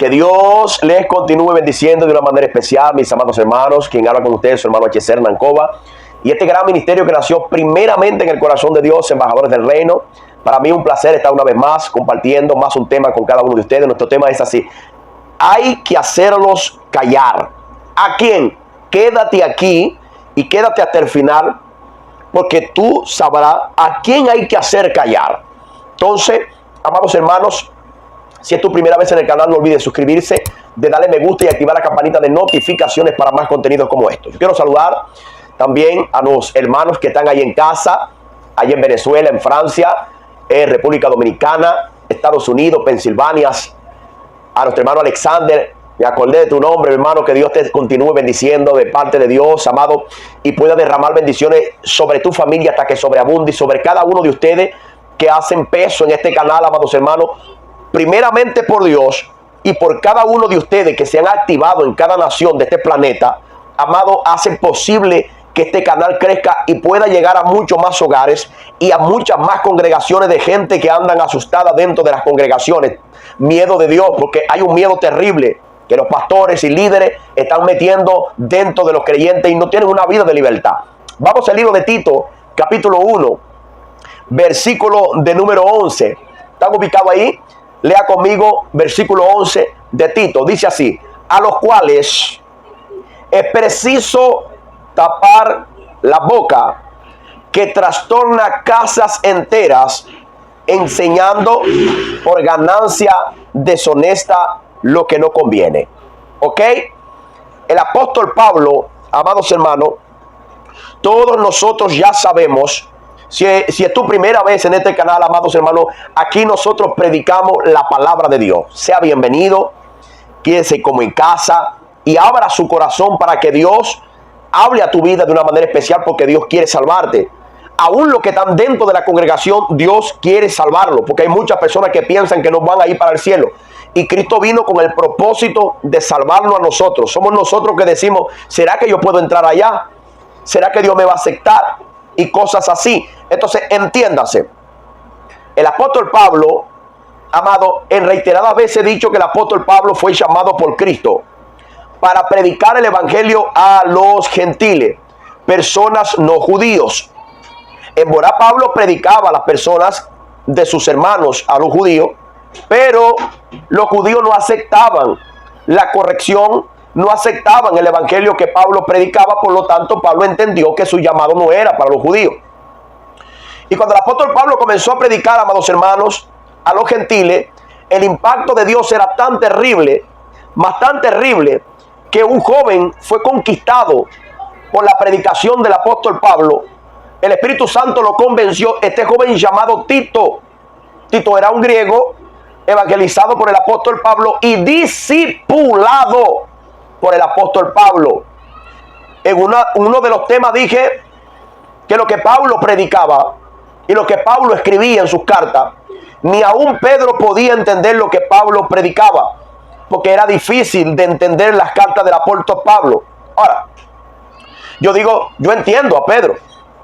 Que Dios les continúe bendiciendo de una manera especial, mis amados hermanos. Quien habla con ustedes, su hermano H.C. Hernancova. Y este gran ministerio que nació primeramente en el corazón de Dios, embajadores del reino. Para mí un placer estar una vez más compartiendo más un tema con cada uno de ustedes. Nuestro tema es así: hay que hacerlos callar. ¿A quién? Quédate aquí y quédate hasta el final, porque tú sabrás a quién hay que hacer callar. Entonces, amados hermanos, si es tu primera vez en el canal, no olvides suscribirse, de darle me gusta y activar la campanita de notificaciones para más contenidos como estos. Yo quiero saludar también a los hermanos que están ahí en casa, allá en Venezuela, en Francia, en República Dominicana, Estados Unidos, Pensilvania. A nuestro hermano Alexander, me acordé de tu nombre, hermano, que Dios te continúe bendiciendo de parte de Dios, amado, y pueda derramar bendiciones sobre tu familia hasta que sobreabunde y sobre cada uno de ustedes que hacen peso en este canal, amados hermanos, primeramente por Dios y por cada uno de ustedes que se han activado en cada nación de este planeta, amado, hacen posible que este canal crezca y pueda llegar a muchos más hogares y a muchas más congregaciones de gente que andan asustadas dentro de las congregaciones. Miedo de Dios, porque hay un miedo terrible que los pastores y líderes están metiendo dentro de los creyentes y no tienen una vida de libertad. Vamos al libro de Tito, capítulo 1, versículo de número 11. ¿Están ubicados ahí? Lea conmigo versículo 11 de Tito. Dice así: a los cuales es preciso tapar la boca, que trastorna casas enteras, enseñando por ganancia deshonesta lo que no conviene. ¿Ok? El apóstol Pablo, amados hermanos, todos nosotros ya sabemos, si es tu primera vez en este canal, amados hermanos, aquí nosotros predicamos la palabra de Dios. Sea bienvenido, quédese como en casa y abra su corazón para que Dios hable a tu vida de una manera especial, porque Dios quiere salvarte. Aún los que están dentro de la congregación, Dios quiere salvarlo, porque hay muchas personas que piensan que no van a ir para el cielo. Y Cristo vino con el propósito de salvarnos a nosotros. Somos nosotros que decimos: ¿será que yo puedo entrar allá? ¿Será que Dios me va a aceptar? Y cosas así. Entonces, entiéndase. El apóstol Pablo, amado, en reiteradas veces he dicho que el apóstol Pablo fue llamado por Cristo para predicar el evangelio a los gentiles, personas no judíos. En verdad, Pablo predicaba a las personas de sus hermanos, a los judíos, pero los judíos no aceptaban la corrección, no aceptaban el evangelio que Pablo predicaba. Por lo tanto, Pablo entendió que su llamado no era para los judíos. Y cuando el apóstol Pablo comenzó a predicar, amados hermanos, a los gentiles, el impacto de Dios era tan terrible, más tan terrible, que un joven fue conquistado por la predicación del apóstol Pablo. El Espíritu Santo lo convenció. Este joven llamado Tito. Tito era un griego evangelizado por el apóstol Pablo y discipulado por el apóstol Pablo. En uno de los temas dije que lo que Pablo predicaba y lo que Pablo escribía en sus cartas, ni aún Pedro podía entender lo que Pablo predicaba, porque era difícil de entender las cartas del apóstol Pablo. Ahora, yo digo, yo entiendo a Pedro.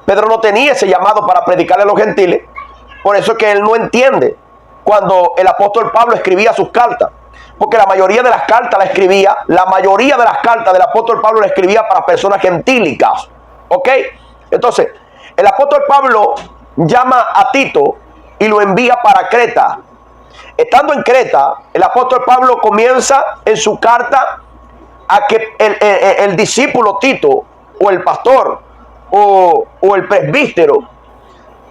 Pedro no tenía ese llamado para predicarle a los gentiles. Por eso es que él no entiende cuando el apóstol Pablo escribía sus cartas. Porque la mayoría de las cartas la mayoría de las cartas del apóstol Pablo la escribía para personas gentílicas. ¿Ok? Entonces, el apóstol Pablo llama a Tito y lo envía para Creta. Estando en Creta, el apóstol Pablo comienza en su carta a que el discípulo Tito, o el pastor, o el presbítero,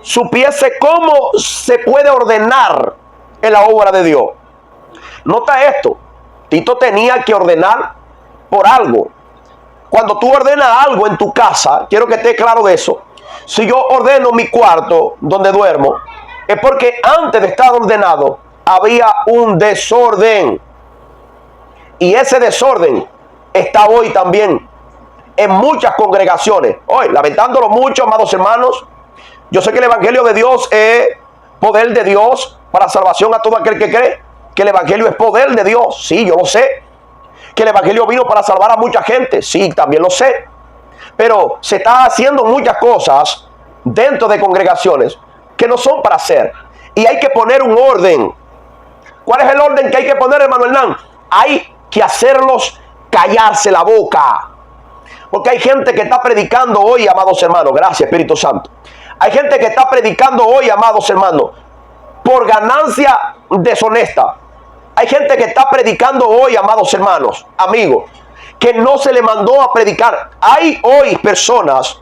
supiese cómo se puede ordenar en la obra de Dios. Nota esto: Tito tenía que ordenar por algo. Cuando tú ordenas algo en tu casa, quiero que esté claro de eso. Si yo ordeno mi cuarto donde duermo, es porque antes de estar ordenado había un desorden. Y ese desorden está hoy también en muchas congregaciones. Hoy, lamentándolo mucho, amados hermanos, yo sé que el evangelio de Dios es poder de Dios para salvación a todo aquel que cree. Que el evangelio es poder de Dios, sí, yo lo sé. Que el evangelio vino para salvar a mucha gente, sí, también lo sé. Pero se está haciendo muchas cosas dentro de congregaciones que no son para hacer. Y hay que poner un orden. ¿Cuál es el orden que hay que poner, hermano Hernán? hay que hacerlos callarse la boca. Porque hay gente que está predicando hoy, amados hermanos, gracias Espíritu Santo. Hay gente que está predicando hoy, amados hermanos, por ganancia deshonesta. Hay gente que está predicando hoy, amados hermanos, amigos, que no se le mandó a predicar. Hay hoy personas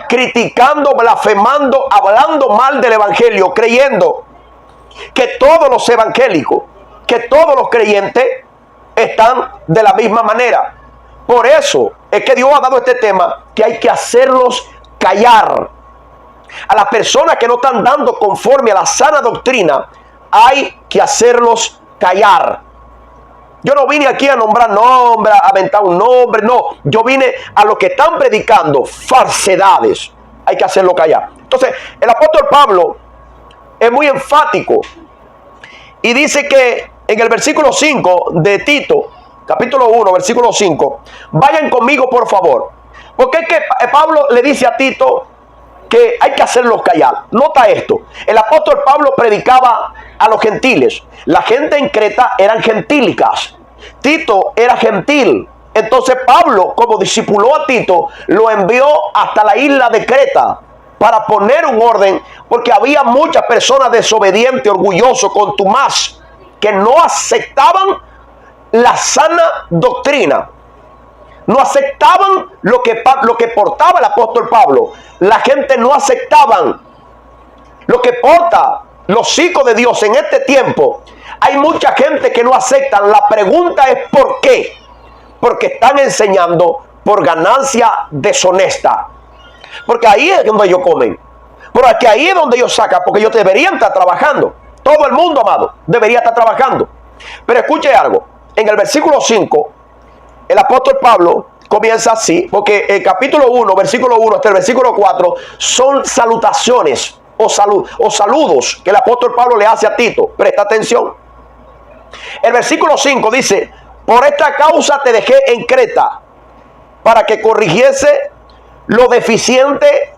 criticando, blasfemando, hablando mal del evangelio, creyendo que todos los evangélicos, que todos los creyentes están de la misma manera. Por eso es que Dios ha dado este tema, que hay que hacerlos callar. A las personas que no están dando conforme a la sana doctrina, hay que hacerlos callar. Yo no vine aquí a nombrar nombres, a aventar un nombre, no. Yo vine a los que están predicando falsedades. Hay que hacerlo callar. Entonces, el apóstol Pablo es muy enfático y dice que en el versículo 5 de Tito, capítulo 1, versículo 5, vayan conmigo por favor. Porque es que Pablo le dice a Tito que hay que hacerlos callar. Nota esto, el apóstol Pablo predicaba a los gentiles. La gente en Creta eran gentílicas. Tito era gentil. Entonces Pablo, como discipuló a Tito, lo envió hasta la isla de Creta para poner un orden, porque había muchas personas desobedientes, orgullosos, contumaz, que no aceptaban la sana doctrina. No aceptaban lo que portaba el apóstol Pablo. La gente no aceptaban lo que porta los hijos de Dios en este tiempo. Hay mucha gente que no aceptan. La pregunta es ¿por qué? Porque están enseñando por ganancia deshonesta. Porque ahí es donde ellos comen. Porque ahí es donde ellos sacan. Porque ellos deberían estar trabajando. Todo el mundo, amado, debería estar trabajando. Pero escuche algo. En el versículo 5, el apóstol Pablo comienza así. Porque el capítulo 1, versículo 1 hasta el versículo 4 son salutaciones o saludos que el apóstol Pablo le hace a Tito. Presta atención. El versículo 5 dice: por esta causa te dejé en Creta, para que corrigiese lo deficiente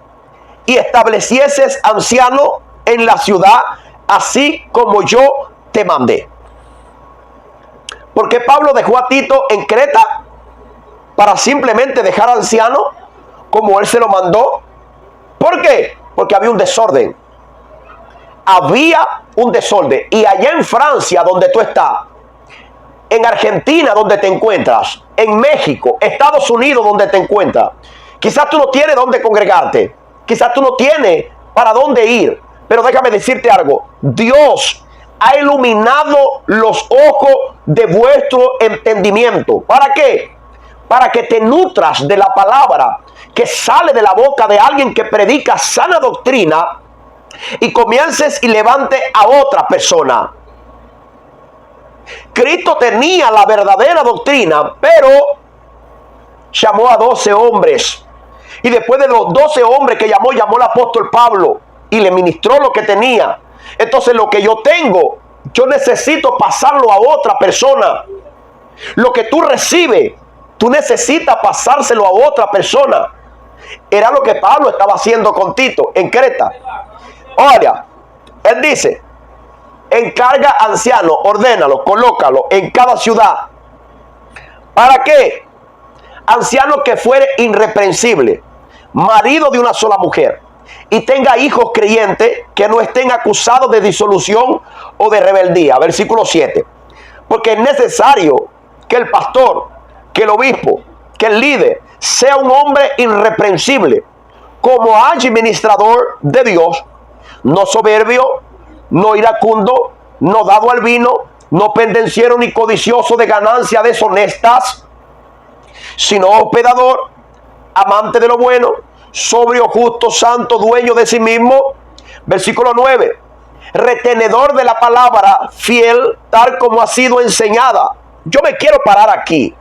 y establecieses anciano en la ciudad, así como yo te mandé. ¿Por qué Pablo dejó a Tito en Creta? Para simplemente dejar anciano como él se lo mandó. ¿Por qué? Porque había un desorden. Había un desorden. Y allá en Francia, donde tú estás, en Argentina, donde te encuentras, en México, Estados Unidos, donde te encuentras, quizás tú no tienes dónde congregarte, quizás tú no tienes para dónde ir, pero déjame decirte algo: Dios ha iluminado los ojos de vuestro entendimiento. ¿Para qué? Para que te nutras de la palabra que sale de la boca de alguien que predica sana doctrina y comiences y levante a otra persona. Cristo tenía la verdadera doctrina, pero llamó a 12 hombres. Y después de los 12 hombres que llamó el apóstol Pablo y le ministró lo que tenía. Entonces lo que yo tengo, yo necesito pasarlo a otra persona. Lo que tú recibes, tú necesitas pasárselo a otra persona. Era lo que Pablo estaba haciendo con Tito en Creta. Ahora, él dice: encarga anciano, ordénalo, colócalo en cada ciudad. ¿Para qué? Anciano que fuere irreprensible, marido de una sola mujer, y tenga hijos creyentes que no estén acusados de disolución o de rebeldía. Versículo 7. Porque es necesario que el pastor, que el obispo, que el líder sea un hombre irreprensible, como administrador de Dios, no soberbio, no iracundo, no dado al vino, no pendenciero ni codicioso de ganancias deshonestas, sino hospedador, amante de lo bueno, sobrio, justo, santo, dueño de sí mismo. Versículo 9. Retenedor de la palabra, fiel, tal como ha sido enseñada. Yo me quiero parar aquí.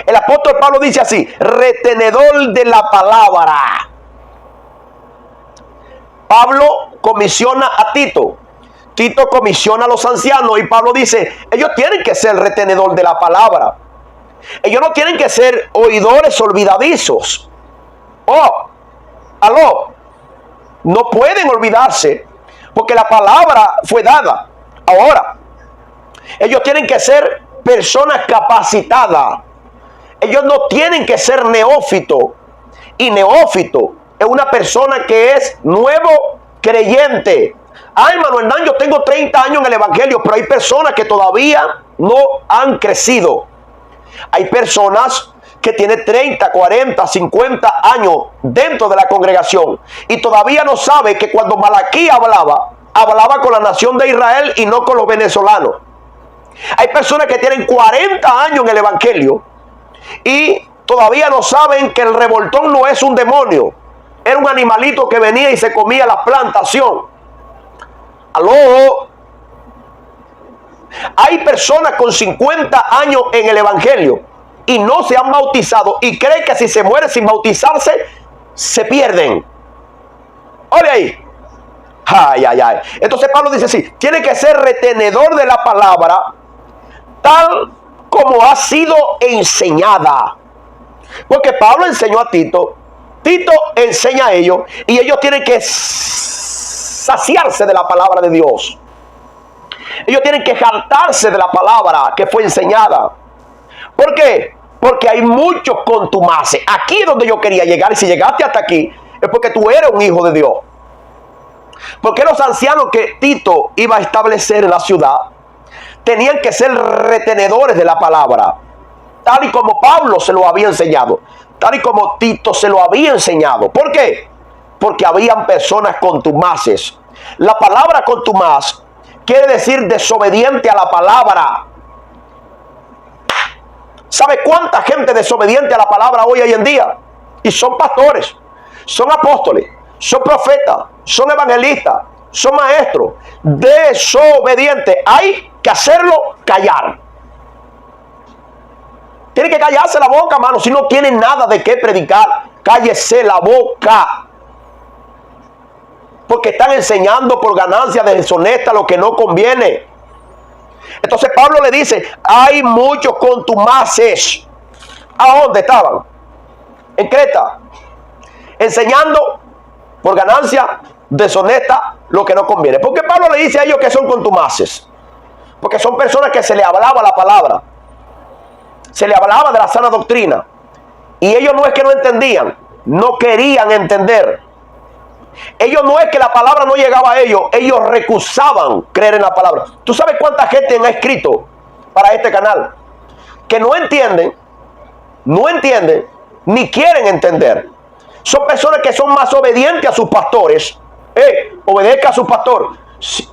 El apóstol Pablo dice así: retenedor de la palabra. Pablo comisiona a Tito. Tito comisiona a los ancianos y Pablo dice: ellos tienen que ser retenedor de la palabra. Ellos no tienen que ser oidores olvidadizos. Oh, aló. No pueden olvidarse porque la palabra fue dada. Ahora, Ellos tienen que ser personas capacitadas. Ellos no tienen que ser neófito. Y neófito es una persona que es nuevo creyente. Ay, hermano Hernán, yo tengo 30 años en el evangelio, pero hay personas que todavía no han crecido. Hay personas que tienen 30, 40, 50 años dentro de la congregación y todavía no sabe que cuando Malaquías hablaba con la nación de Israel y no con los venezolanos. Hay personas que tienen 40 años en el evangelio y todavía no saben que el revoltón no es un demonio. Era un animalito que venía y se comía la plantación. ¡Aló! Hay personas con 50 años en el evangelio y no se han bautizado y creen que si se mueren sin bautizarse, se pierden. ¡Ole ahí! ¡Ay, ay, ay! Entonces Pablo dice así, tiene que ser retenedor de la palabra tal como ha sido enseñada. Porque Pablo enseñó a Tito, Tito enseña a ellos y ellos tienen que saciarse de la palabra de Dios. Ellos tienen que jactarse de la palabra que fue enseñada. ¿Por qué? Porque hay muchos contumaces. Aquí es donde yo quería llegar. Y si llegaste hasta aquí, es porque tú eres un hijo de Dios. Porque los ancianos que Tito iba a establecer en la ciudad tenían que ser retenedores de la palabra, tal y como Pablo se lo había enseñado, tal y como Tito se lo había enseñado. ¿Por qué? Porque habían personas contumaces. La palabra contumaz quiere decir desobediente a la palabra. ¿Sabe cuánta gente desobediente a la palabra hoy en día? Y son pastores, son apóstoles, son profetas, son evangelistas, son maestros. Desobedientes. Hay que hacerlo callar. Tiene que callarse la boca, hermano. Si no tiene nada de qué predicar, cállese la boca. Porque están enseñando por ganancia deshonesta lo que no conviene. Entonces Pablo le dice, hay muchos contumaces. ¿A dónde estaban? En Creta. Enseñando por ganancia deshonesta lo que no conviene. ¿Por qué Pablo le dice a ellos que son contumaces? Porque son personas que se le hablaba la palabra. Se le hablaba de la sana doctrina. Y ellos no es que no entendían, no querían entender. Ellos no es que la palabra no llegaba a ellos, ellos recusaban creer en la palabra. ¿Tú sabes cuánta gente ha escrito para este canal? Que no entienden, ni quieren entender. Son personas que son más obedientes a sus pastores. Obedezca a su pastor.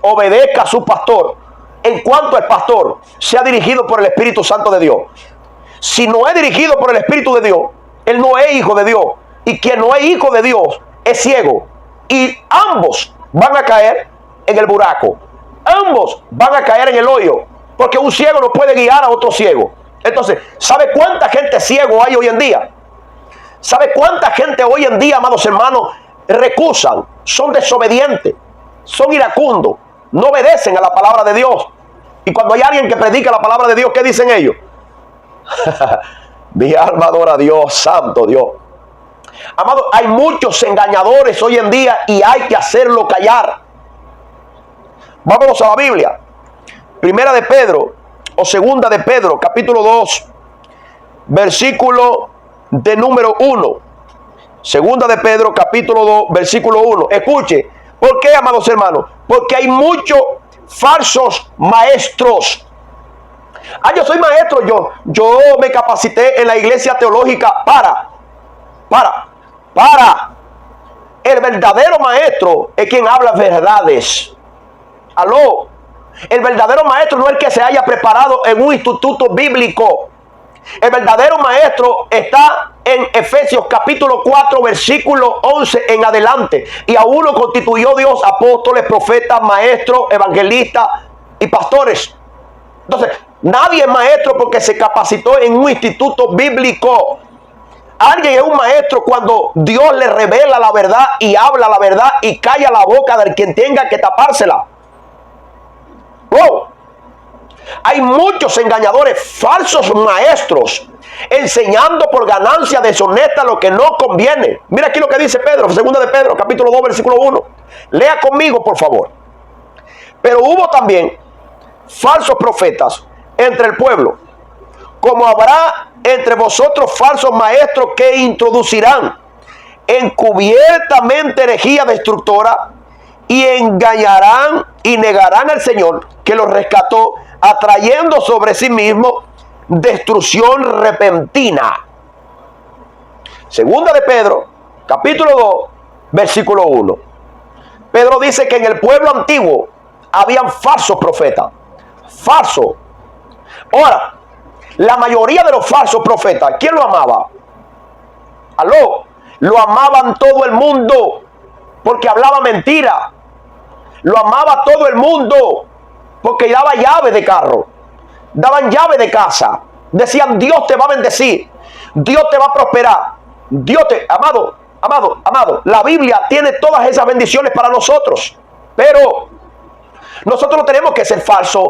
Obedezca a su pastor. En cuanto el pastor sea dirigido por el Espíritu Santo de Dios. Si no es dirigido por el Espíritu de Dios, él no es hijo de Dios. Y quien no es hijo de Dios es ciego. Y ambos van a caer en el buraco. Ambos van a caer en el hoyo. Porque un ciego no puede guiar a otro ciego. Entonces, ¿sabe cuánta gente ciego hay hoy en día? ¿Sabe cuánta gente hoy en día, amados hermanos, recusan? Son desobedientes, son iracundos, no obedecen a la palabra de Dios. Y cuando hay alguien que predica la palabra de Dios, ¿qué dicen ellos? Mi alma adora a Dios, santo Dios. Amado, hay muchos engañadores hoy en día y hay que hacerlo callar. Vámonos a la Biblia. Primera de Pedro o segunda de Pedro, capítulo 2, versículo de número 1. Segunda de Pedro, capítulo 2, versículo 1. Escuche, ¿por qué, amados hermanos? Porque hay muchos falsos maestros. Yo soy maestro, yo me capacité en la iglesia teológica para. El verdadero maestro es quien habla verdades. Aló. El verdadero maestro no es el que se haya preparado en un instituto bíblico. El verdadero maestro está en Efesios capítulo 4 versículo 11 en adelante. Y a uno constituyó Dios apóstoles, profetas, maestros, evangelistas y pastores. Entonces, nadie es maestro porque se capacitó en un instituto bíblico. Alguien es un maestro cuando Dios le revela la verdad y habla la verdad y calla la boca del quien tenga que tapársela. ¡Wow! Hay muchos engañadores, falsos maestros, enseñando por ganancia deshonesta lo que no conviene. Mira aquí lo que dice Pedro, segunda de Pedro, capítulo 2, versículo 1. Lea conmigo, por favor. Pero hubo también falsos profetas entre el pueblo, como habrá entre vosotros falsos maestros que introducirán encubiertamente herejía destructora y engañarán y negarán al Señor que los rescató, atrayendo sobre sí mismo destrucción repentina. Segunda de Pedro, capítulo 2, versículo 1. Pedro dice que en el pueblo antiguo habían falsos profetas. Falsos. Ahora, la mayoría de los falsos profetas, ¿quién lo amaba? Aló, lo amaban todo el mundo porque hablaba mentira. Lo amaba todo el mundo porque daba llave de carro, daban llave de casa, decían Dios te va a bendecir, Dios te va a prosperar, amado, la Biblia tiene todas esas bendiciones para nosotros, pero nosotros no tenemos que ser falsos,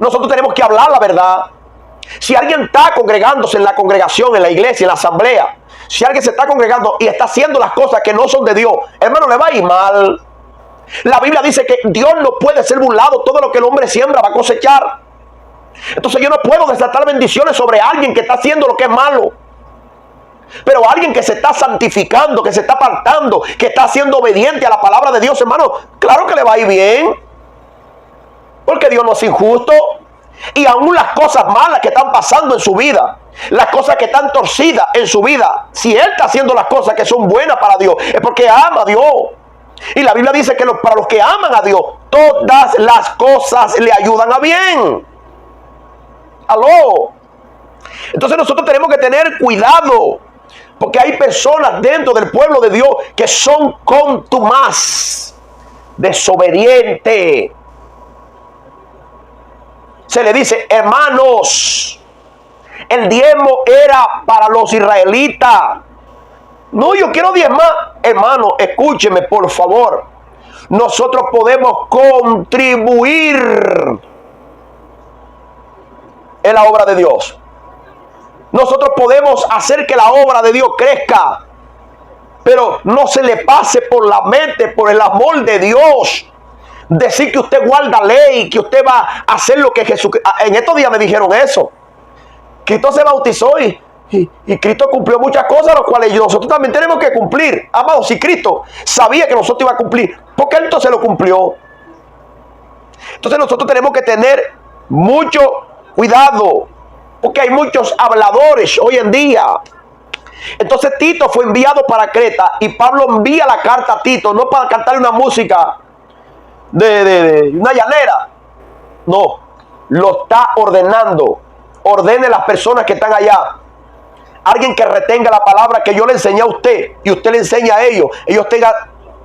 nosotros tenemos que hablar la verdad. Si alguien está congregándose en la congregación, en la iglesia, en la asamblea, si alguien se está congregando y está haciendo las cosas que no son de Dios, hermano, le va a ir mal. La Biblia dice que Dios no puede ser burlado, todo lo que el hombre siembra va a cosechar. Entonces yo no puedo desatar bendiciones sobre alguien que está haciendo lo que es malo. Pero alguien que se está santificando, que se está apartando, que está siendo obediente a la palabra de Dios, hermano, claro que le va a ir bien. Porque Dios no es injusto. Y aún las cosas malas que están pasando en su vida, las cosas que están torcidas en su vida, si él está haciendo las cosas que son buenas para Dios, es porque ama a Dios. Y la Biblia dice que para los que aman a Dios, todas las cosas le ayudan a bien. Aló. Entonces nosotros tenemos que tener cuidado, porque hay personas dentro del pueblo de Dios que son contumaz, desobedientes. Se le dice, hermanos, el diezmo era para los israelitas. No, yo quiero diezmar. Hermano, escúcheme por favor. Nosotros podemos contribuir en la obra de Dios. Nosotros podemos hacer que la obra de Dios crezca. Pero no se le pase por la mente, por el amor de Dios, decir que usted guarda ley, que usted va a hacer lo que Jesús... En estos días me dijeron eso. Cristo se bautizó y Cristo cumplió muchas cosas, las cuales nosotros también tenemos que cumplir. Amado, si Cristo sabía que nosotros íbamos a cumplir, ¿por qué entonces lo cumplió? Entonces nosotros tenemos que tener mucho cuidado, porque hay muchos habladores hoy en día. Entonces Tito fue enviado para Creta y Pablo envía la carta a Tito, no para cantarle una música de una llanera. No, lo está ordenando. Ordene a las personas que están allá. Alguien que retenga la palabra que yo le enseñé a usted y usted le enseña a ellos tengan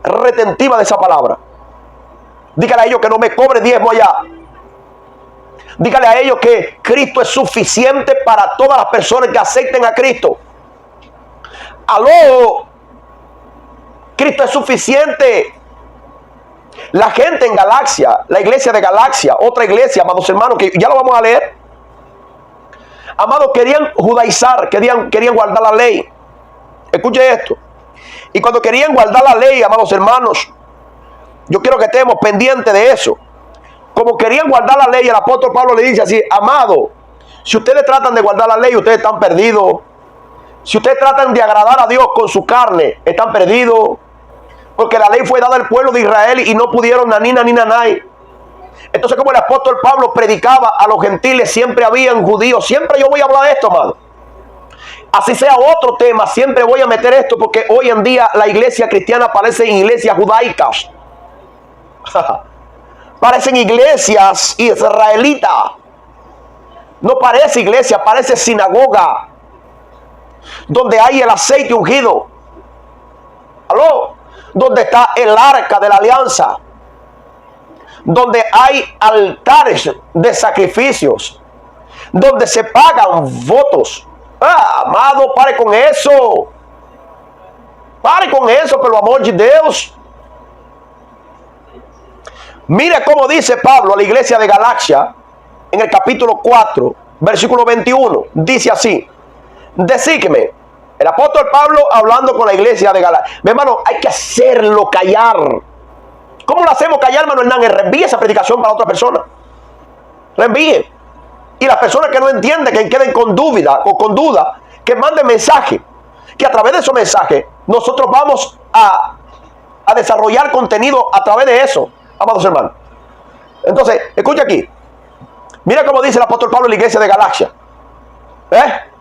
retentiva de esa palabra. Dígale a ellos que no me cobre diezmo allá. Dígale a ellos que Cristo es suficiente para todas las personas que acepten a Cristo. Aló, Cristo es suficiente. La gente en Galacia, la iglesia de Galacia, otra iglesia, amados hermanos, que ya lo vamos a leer. Amados, querían judaizar, querían guardar la ley. Escuche esto. Y cuando querían guardar la ley, amados hermanos, yo quiero que estemos pendientes de eso. Como querían guardar la ley, el apóstol Pablo le dice así: amado, si ustedes tratan de guardar la ley, ustedes están perdidos. Si ustedes tratan de agradar a Dios con su carne, están perdidos. Porque la ley fue dada al pueblo de Israel y no pudieron nanina ni nanay. Entonces, como el apóstol Pablo predicaba a los gentiles, siempre habían judíos. Siempre yo voy a hablar de esto, amado. Así sea otro tema, siempre voy a meter esto, porque hoy en día la iglesia cristiana parece iglesias judaicas. Parecen iglesias israelitas. No parece iglesia, parece sinagoga, donde hay el aceite ungido. ¿Aló? Donde está el arca de la alianza, donde hay altares de sacrificios, donde se pagan votos. Amado, pare con eso. Pare con eso, por el amor de Dios. Mire cómo dice Pablo a la iglesia de Galacia en el capítulo 4, versículo 21. Dice así: decídme. El apóstol Pablo hablando con la iglesia de Galacia. Mi hermano, hay que hacerlo callar. ¿Cómo lo hacemos callar, hermano Hernán? Reenvía esa predicación para otra persona. Reenvíen. Y las personas que no entienden, que queden con duda o con duda, que manden mensaje. Que a través de esos mensajes nosotros vamos a desarrollar contenido a través de eso, amados hermanos. Entonces, escucha aquí. Mira cómo dice el apóstol Pablo en la iglesia de Galacia.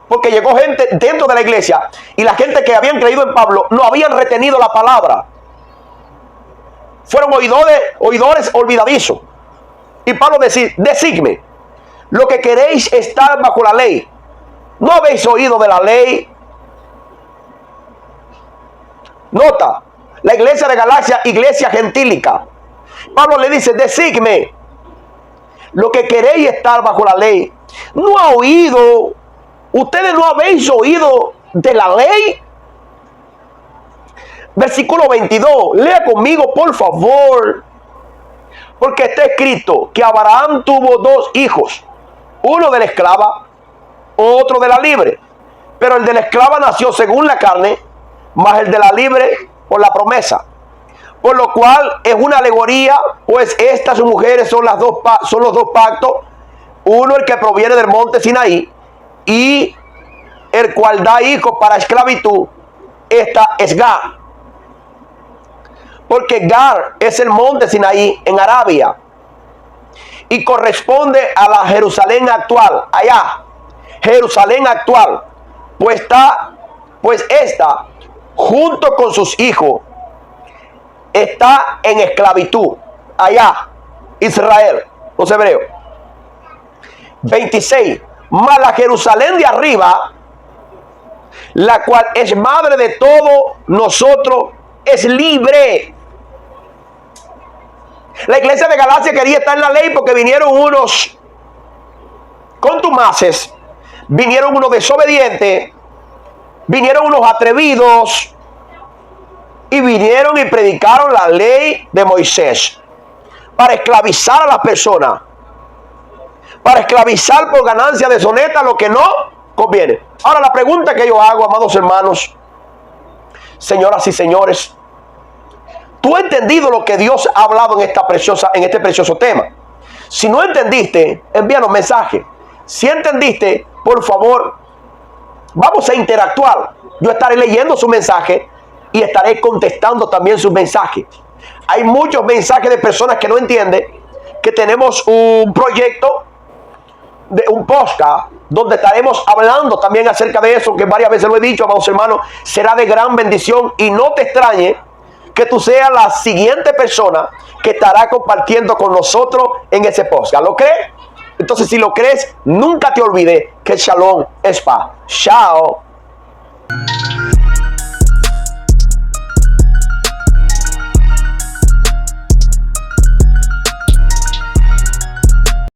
Porque llegó gente dentro de la iglesia y la gente que habían creído en Pablo no habían retenido la palabra. Fueron oidores olvidadizos. Y Pablo decía, decidme, lo que queréis estar bajo la ley. ¿No habéis oído de la ley? Nota, la iglesia de Galacia, iglesia gentílica. Pablo le dice, decidme, lo que queréis estar bajo la ley. ¿No ha oído? ¿Ustedes no habéis oído de la ley? Versículo 22. Lea conmigo, por favor. Porque está escrito que Abraham tuvo dos hijos. Uno de la esclava, otro de la libre. Pero el de la esclava nació según la carne, más el de la libre por la promesa. Por lo cual es una alegoría, pues estas mujeres son los dos pactos. Uno el que proviene del monte Sinaí y el cual da hijos para esclavitud. Esta es Gar. Porque Gar es el monte Sinaí en Arabia y corresponde a la Jerusalén actual, allá, Jerusalén actual, pues esta, junto con sus hijos, está en esclavitud, allá, Israel, los hebreos. 26. Mas la Jerusalén de arriba, la cual es madre de todos nosotros, es libre. La iglesia de Galacia quería estar en la ley porque vinieron unos contumaces, vinieron unos desobedientes, vinieron unos atrevidos y vinieron y predicaron la ley de Moisés para esclavizar a las personas, para esclavizar por ganancia deshonesta lo que no conviene. Ahora la pregunta que yo hago, amados hermanos, señoras y señores, ¿tú has entendido lo que Dios ha hablado en este precioso tema? Si no entendiste, envíanos mensaje. Si entendiste, por favor, vamos a interactuar. Yo estaré leyendo su mensaje y estaré contestando también sus mensajes. Hay muchos mensajes de personas que no entienden que tenemos un proyecto de un podcast donde estaremos hablando también acerca de eso, que varias veces lo he dicho, amados hermanos, será de gran bendición y no te extrañe que tú seas la siguiente persona que estará compartiendo con nosotros en ese podcast. ¿Lo crees? Entonces, si lo crees, nunca te olvides que el Shalom es paz. Chao.